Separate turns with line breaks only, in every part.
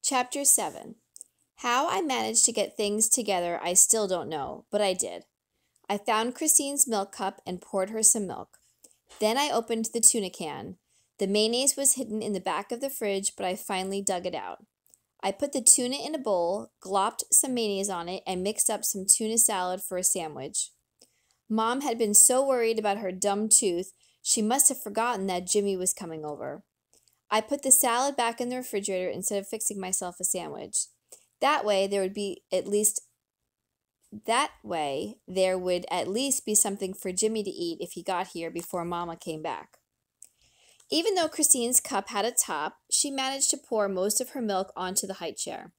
Chapter 7. How I managed to get things together I still don't know, but I did. I found Christine's milk cup and poured her some milk. Then I opened the tuna can. The mayonnaise was hidden in the back of the fridge, but I finally dug it out. I put the tuna in a bowl, glopped some mayonnaise on it, and mixed up some tuna salad for a sandwich. Mom had been so worried about her dumb tooth, she must have forgotten that Jimmy was coming over. I put the salad back in the refrigerator instead of fixing myself a sandwich. That way there would at least be something for Jimmy to eat if he got here before Mama came back. Even though Christine's cup had a top, she managed to pour most of her milk onto the high chair.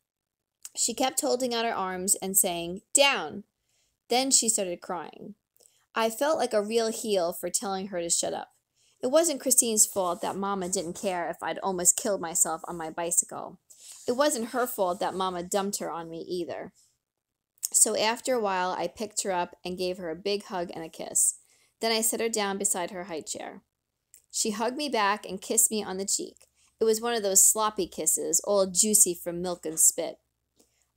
She kept holding out her arms and saying, "Down!" Then she started crying. I felt like a real heel for telling her to shut up. It wasn't Christine's fault that Mama didn't care if I'd almost killed myself on my bicycle. It wasn't her fault that Mama dumped her on me either. So after a while, I picked her up and gave her a big hug and a kiss. Then I set her down beside her high chair. She hugged me back and kissed me on the cheek. It was one of those sloppy kisses, all juicy from milk and spit.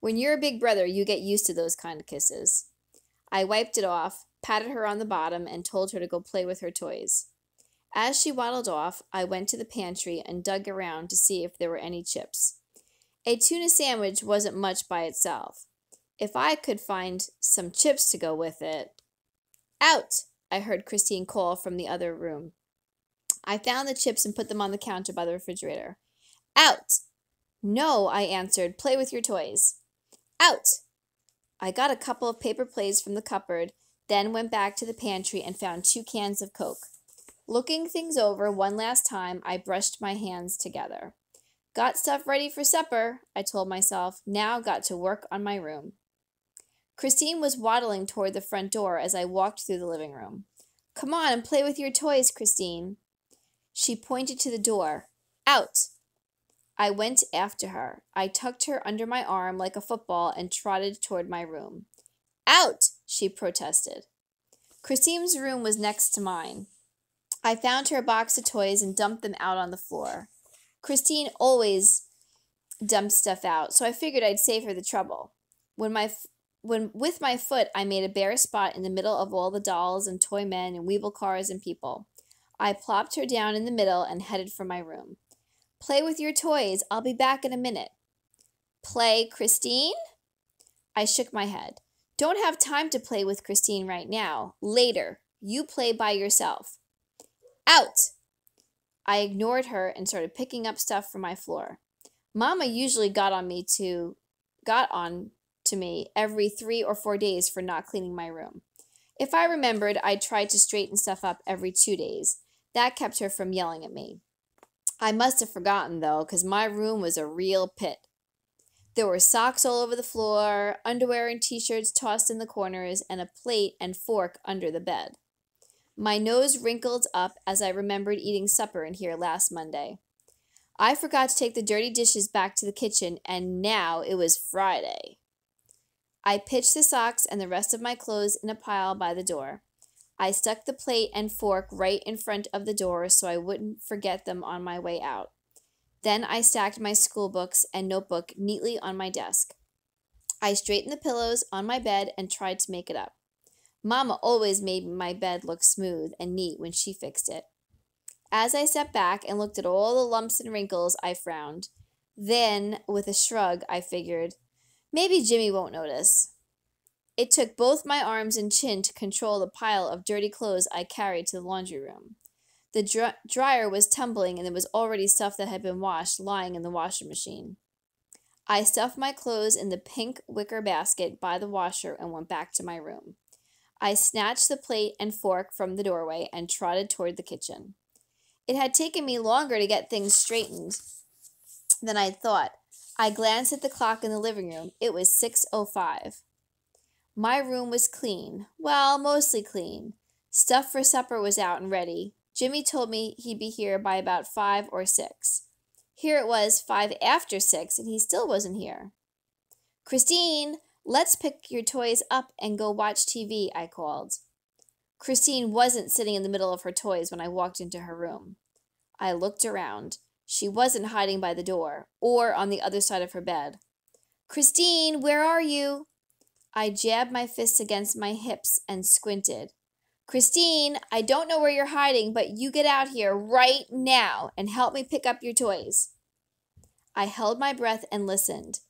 When you're a big brother, you get used to those kind of kisses. I wiped it off, patted her on the bottom, and told her to go play with her toys. As she waddled off, I went to the pantry and dug around to see if there were any chips. A tuna sandwich wasn't much by itself. If I could find some chips to go with it... "Out!" I heard Christine call from the other room. I found the chips and put them on the counter by the refrigerator. "Out!" "No," I answered. "Play with your toys." "Out!" I got a couple of paper plates from the cupboard, then went back to the pantry and found 2 cans of Coke. Looking things over one last time, I brushed my hands together. Got stuff ready for supper, I told myself. Now got to work on my room. Christine was waddling toward the front door as I walked through the living room. "Come on and play with your toys, Christine." She pointed to the door. "Out!" I went after her. I tucked her under my arm like a football and trotted toward my room. "Out!" she protested. Christine's room was next to mine. I found her a box of toys and dumped them out on the floor. Christine always dumped stuff out, so I figured I'd save her the trouble. With my foot, I made a bare spot in the middle of all the dolls and toy men and Weeble cars and people. I plopped her down in the middle and headed for my room. "Play with your toys. I'll be back in a minute." "Play, Christine?" I shook my head. "Don't have time to play with Christine right now. Later. You play by yourself." "Out!" I ignored her and started picking up stuff from my floor. Mama usually got on to me every 3 or 4 days for not cleaning my room. If I remembered, I tried to straighten stuff up every 2 days. That kept her from yelling at me. I must have forgotten, though, because my room was a real pit. There were socks all over the floor, underwear and t-shirts tossed in the corners, and a plate and fork under the bed. My nose wrinkled up as I remembered eating supper in here last Monday. I forgot to take the dirty dishes back to the kitchen, and now it was Friday. I pitched the socks and the rest of my clothes in a pile by the door. I stuck the plate and fork right in front of the door so I wouldn't forget them on my way out. Then I stacked my school books and notebook neatly on my desk. I straightened the pillows on my bed and tried to make it up. Mama always made my bed look smooth and neat when she fixed it. As I stepped back and looked at all the lumps and wrinkles, I frowned. Then, with a shrug, I figured, maybe Jimmy won't notice. It took both my arms and chin to control the pile of dirty clothes I carried to the laundry room. The dryer was tumbling and there was already stuff that had been washed lying in the washing machine. I stuffed my clothes in the pink wicker basket by the washer and went back to my room. I snatched the plate and fork from the doorway and trotted toward the kitchen. It had taken me longer to get things straightened than I'd thought. I glanced at the clock in the living room. It was 6:05. My room was clean. Well, mostly clean. Stuff for supper was out and ready. Jimmy told me he'd be here by about 5 or 6. Here it was 5 after 6, and he still wasn't here. "Christine, let's pick your toys up and go watch TV," I called. Christine wasn't sitting in the middle of her toys when I walked into her room. I looked around. She wasn't hiding by the door or on the other side of her bed. "Christine, where are you?" I jabbed my fists against my hips and squinted. "Christine, I don't know where you're hiding, but you get out here right now and help me pick up your toys." I held my breath and listened.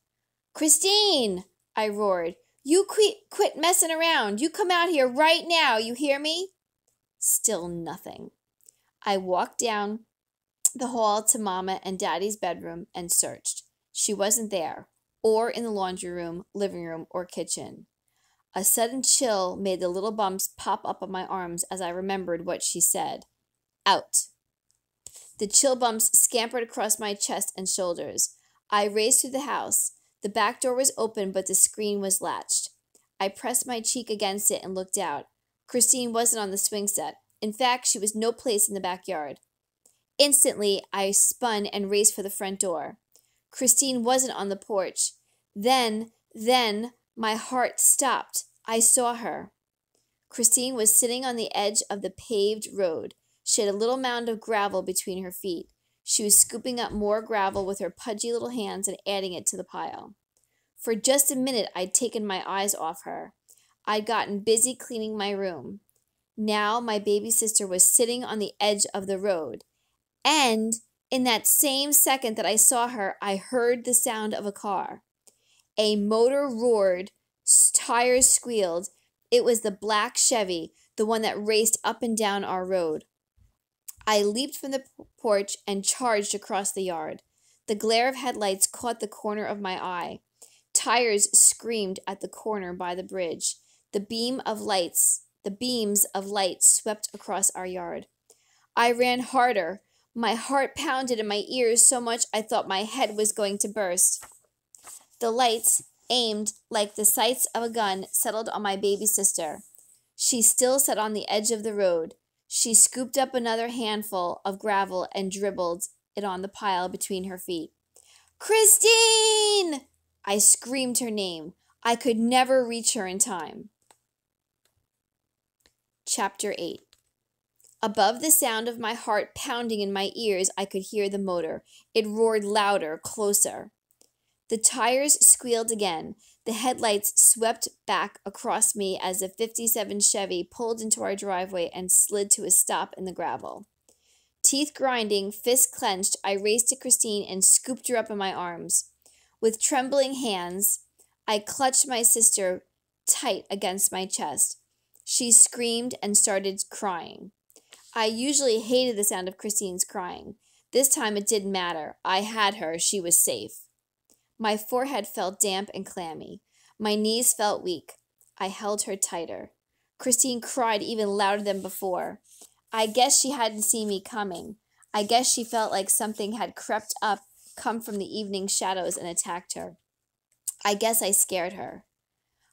"Christine!" I roared. "You quit messing around. You come out here right now, you hear me?" Still nothing. I walked down the hall to Mama and Daddy's bedroom and searched. She wasn't there, or in the laundry room, living room, or kitchen. A sudden chill made the little bumps pop up on my arms as I remembered what she said. Out. The chill bumps scampered across my chest and shoulders. I raced through the house. The back door was open, but the screen was latched. I pressed my cheek against it and looked out. Christine wasn't on the swing set. In fact, she was no place in the backyard. Instantly, I spun and raced for the front door. Christine wasn't on the porch. Then, my heart stopped. I saw her. Christine was sitting on the edge of the paved road. She had a little mound of gravel between her feet. She was scooping up more gravel with her pudgy little hands and adding it to the pile. For just a minute, I'd taken my eyes off her. I'd gotten busy cleaning my room. Now my baby sister was sitting on the edge of the road. And in that same second that I saw her, I heard the sound of a car. A motor roared, tires squealed. It was the black Chevy, the one that raced up and down our road. I leaped from the porch and charged across the yard. The glare of headlights caught the corner of my eye. Tires screamed at the corner by the bridge. The beams of light swept across our yard. I ran harder. My heart pounded in my ears so much I thought my head was going to burst. The lights, aimed like the sights of a gun, settled on my baby sister. She still sat on the edge of the road. She scooped up another handful of gravel and dribbled it on the pile between her feet. "Christine!" I screamed her name. I could never reach her in time. Chapter 8. Above the sound of my heart pounding in my ears, I could hear the motor. It roared louder, closer. The tires squealed again. The headlights swept back across me as a '57 Chevy pulled into our driveway and slid to a stop in the gravel. Teeth grinding, fists clenched, I raced to Christine and scooped her up in my arms. With trembling hands, I clutched my sister tight against my chest. She screamed and started crying. I usually hated the sound of Christine's crying. This time it didn't matter. I had her. She was safe. My forehead felt damp and clammy. My knees felt weak. I held her tighter. Christine cried even louder than before. I guess she hadn't seen me coming. I guess she felt like something had crept up, come from the evening shadows and attacked her. I guess I scared her.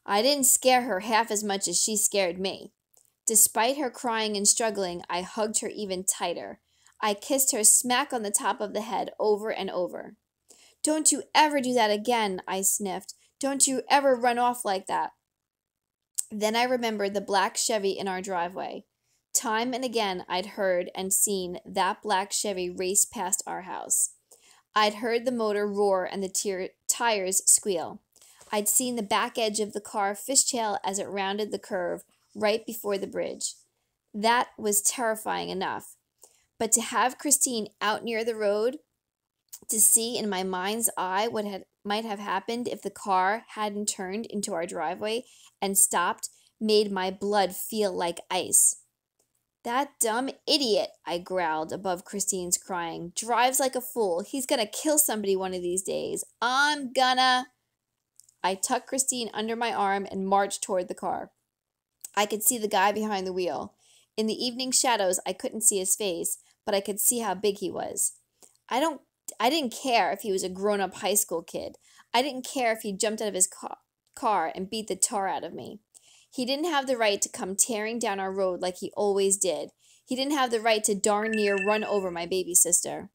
I didn't scare her half as much as she scared me. Despite her crying and struggling, I hugged her even tighter. I kissed her smack on the top of the head over and over. "Don't you ever do that again," I sniffed. "Don't you ever run off like that." Then I remembered the black Chevy in our driveway. Time and again I'd heard and seen that black Chevy race past our house. I'd heard the motor roar and the tires squeal. I'd seen the back edge of the car fishtail as it rounded the curve right before the bridge. That was terrifying enough. But to have Christine out near the road, to see in my mind's eye what might have happened if the car hadn't turned into our driveway and stopped, made my blood feel like ice. "That dumb idiot," I growled above Christine's crying, "drives like a fool. He's gonna kill somebody one of these days. I'm gonna—" I tucked Christine under my arm and marched toward the car. I could see the guy behind the wheel. In the evening shadows, I couldn't see his face, but I could see how big he was. I didn't care if he was a grown-up high school kid. I didn't care if he jumped out of his car and beat the tar out of me. He didn't have the right to come tearing down our road like he always did. He didn't have the right to darn near run over my baby sister.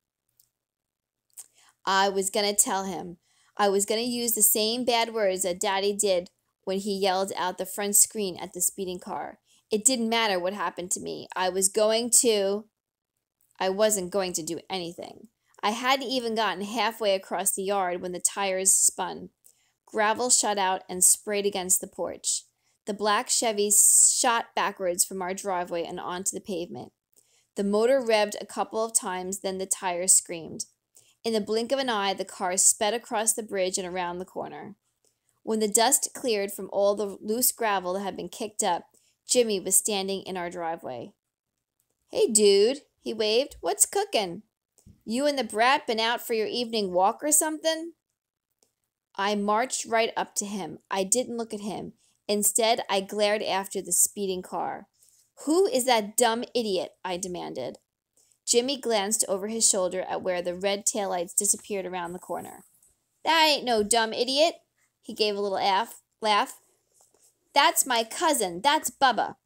I was going to tell him. I was going to use the same bad words that Daddy did when he yelled out the front screen at the speeding car. It didn't matter what happened to me. I wasn't going to do anything. I hadn't even gotten halfway across the yard when the tires spun. Gravel shot out and sprayed against the porch. The black Chevy shot backwards from our driveway and onto the pavement. The motor revved a couple of times, then the tires screamed. In the blink of an eye, the car sped across the bridge and around the corner. When the dust cleared from all the loose gravel that had been kicked up, Jimmy was standing in our driveway. "Hey, dude," he waved. "What's cooking? You and the brat been out for your evening walk or something?" I marched right up to him. I didn't look at him. Instead, I glared after the speeding car. "Who is that dumb idiot?" I demanded. Jimmy glanced over his shoulder at where the red taillights disappeared around the corner. "That ain't no dumb idiot." He gave a little laugh. "That's my cousin. That's Bubba."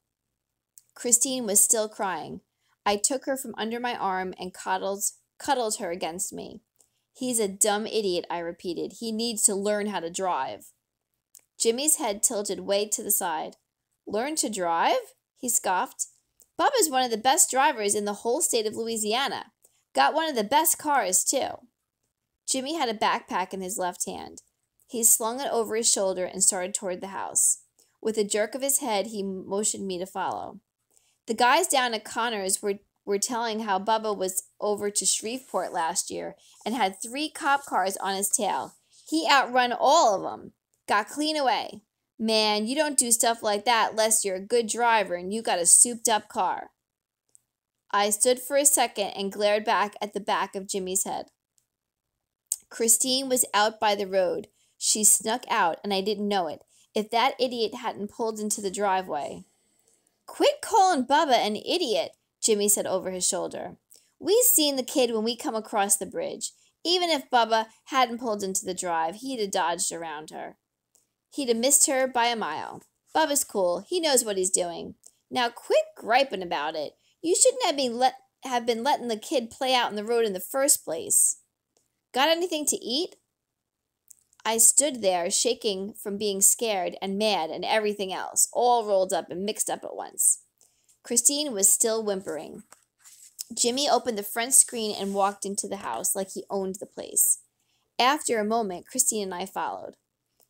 Christine was still crying. I took her from under my arm and cuddled her against me. "He's a dumb idiot," I repeated. "He needs to learn how to drive." Jimmy's head tilted way to the side. "Learn to drive?" he scoffed. "Bubba's one of the best drivers in the whole state of Louisiana. Got one of the best cars, too." Jimmy had a backpack in his left hand. He slung it over his shoulder and started toward the house. With a jerk of his head, he motioned me to follow. The guys down at Connor's were telling how Bubba was over to Shreveport last year and had 3 cop cars on his tail. He outrun all of them. Got clean away. Man, you don't do stuff like that unless you're a good driver and you got a souped-up car. I stood for a second and glared back at the back of Jimmy's head. Christine was out by the road. She snuck out, and I didn't know it. If that idiot hadn't pulled into the driveway. "Quit calling Bubba an idiot," Jimmy said over his shoulder. "We seen the kid when we come across the bridge. Even if Bubba hadn't pulled into the drive, he'd have dodged around her. He'd have missed her by a mile. Bubba's cool. He knows what he's doing. Now quit griping about it. You shouldn't have been letting the kid play out in the road in the first place. Got anything to eat?" I stood there, shaking from being scared and mad and everything else, all rolled up and mixed up at once. Christine was still whimpering. Jimmy opened the front screen and walked into the house like he owned the place. After a moment, Christine and I followed.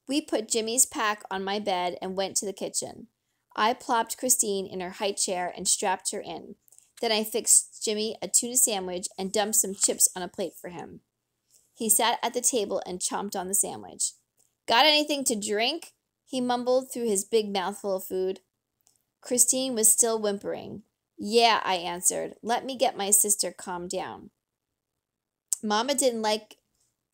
We put Jimmy's pack on my bed and went to the kitchen. I plopped Christine in her high chair and strapped her in. Then I fixed Jimmy a tuna sandwich and dumped some chips on a plate for him. He sat at the table and chomped on the sandwich. "Got anything to drink?" he mumbled through his big mouthful of food. Christine was still whimpering. "Yeah," I answered. "Let me get my sister calmed down." Mama didn't like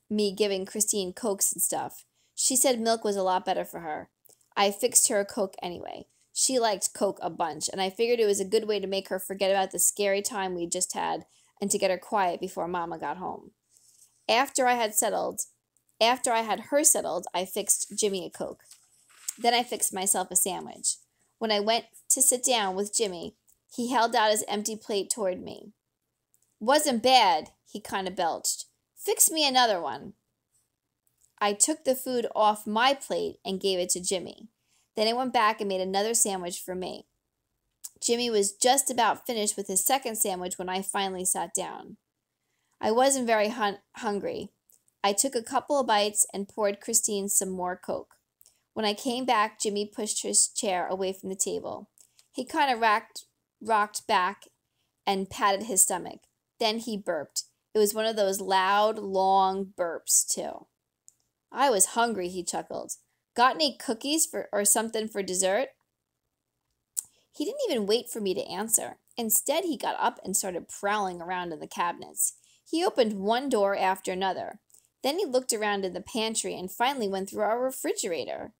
me giving Christine Cokes and stuff. She said milk was a lot better for her. I fixed her a Coke anyway. She liked Coke a bunch, and I figured it was a good way to make her forget about the scary time we just had and to get her quiet before Mama got home. After I had her settled, I fixed Jimmy a Coke. Then I fixed myself a sandwich. When I went to sit down with Jimmy, he held out his empty plate toward me. "Wasn't bad," he kind of belched. "Fix me another one." I took the food off my plate and gave it to Jimmy. Then I went back and made another sandwich for me. Jimmy was just about finished with his second sandwich when I finally sat down. I wasn't very hungry. I took a couple of bites and poured Christine some more Coke. When I came back, Jimmy pushed his chair away from the table. He kind of rocked back and patted his stomach. Then he burped. It was one of those loud, long burps, too. "I was hungry," he chuckled. "Got any cookies or something for dessert?" He didn't even wait for me to answer. Instead, he got up and started prowling around in the cabinets. He opened one door after another. Then he looked around in the pantry and finally went through our refrigerator.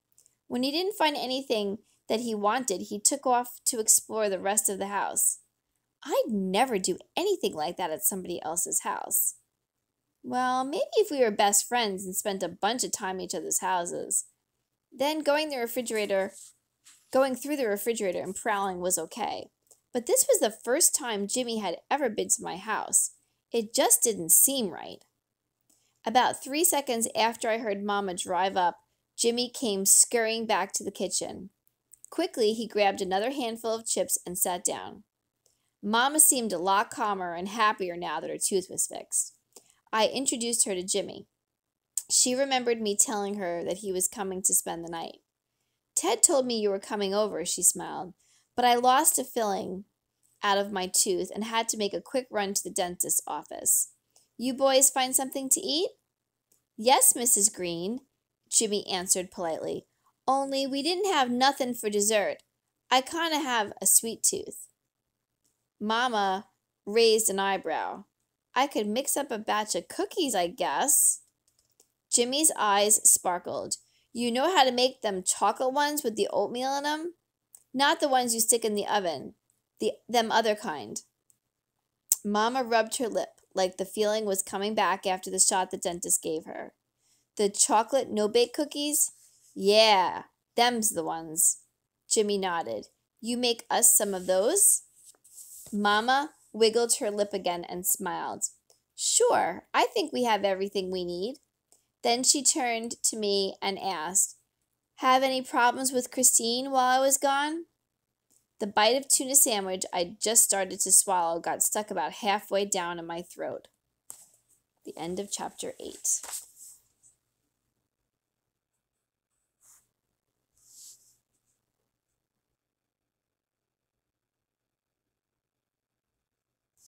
When he didn't find anything that he wanted, he took off to explore the rest of the house. I'd never do anything like that at somebody else's house. Well, maybe if we were best friends and spent a bunch of time in each other's houses. Then going through the refrigerator and prowling was okay. But this was the first time Jimmy had ever been to my house. It just didn't seem right. About 3 seconds after I heard Mama drive up, Jimmy came scurrying back to the kitchen. Quickly, he grabbed another handful of chips and sat down. Mama seemed a lot calmer and happier now that her tooth was fixed. I introduced her to Jimmy. She remembered me telling her that he was coming to spend the night. Ted told me you were coming over, she smiled, but I lost a filling out of my tooth and had to make a quick run to the dentist's office. You boys find something to eat? Yes, Mrs. Green, Jimmy answered politely. Only we didn't have nothin' for dessert. I kinda have a sweet tooth. Mama raised an eyebrow. I could mix up a batch of cookies, I guess. Jimmy's eyes sparkled. You know how to make them chocolate ones with the oatmeal in 'em? Not the ones you stick in the oven. Them other kind. Mama rubbed her lip, like the feeling was coming back after the shot the dentist gave her. The chocolate no-bake cookies? Yeah, them's the ones. Jimmy nodded. You make us some of those? Mama wiggled her lip again and smiled. Sure, I think we have everything we need. Then she turned to me and asked, Have any problems with Christine while I was gone? The bite of tuna sandwich I just started to swallow got stuck about halfway down in my throat. The end of chapter 8.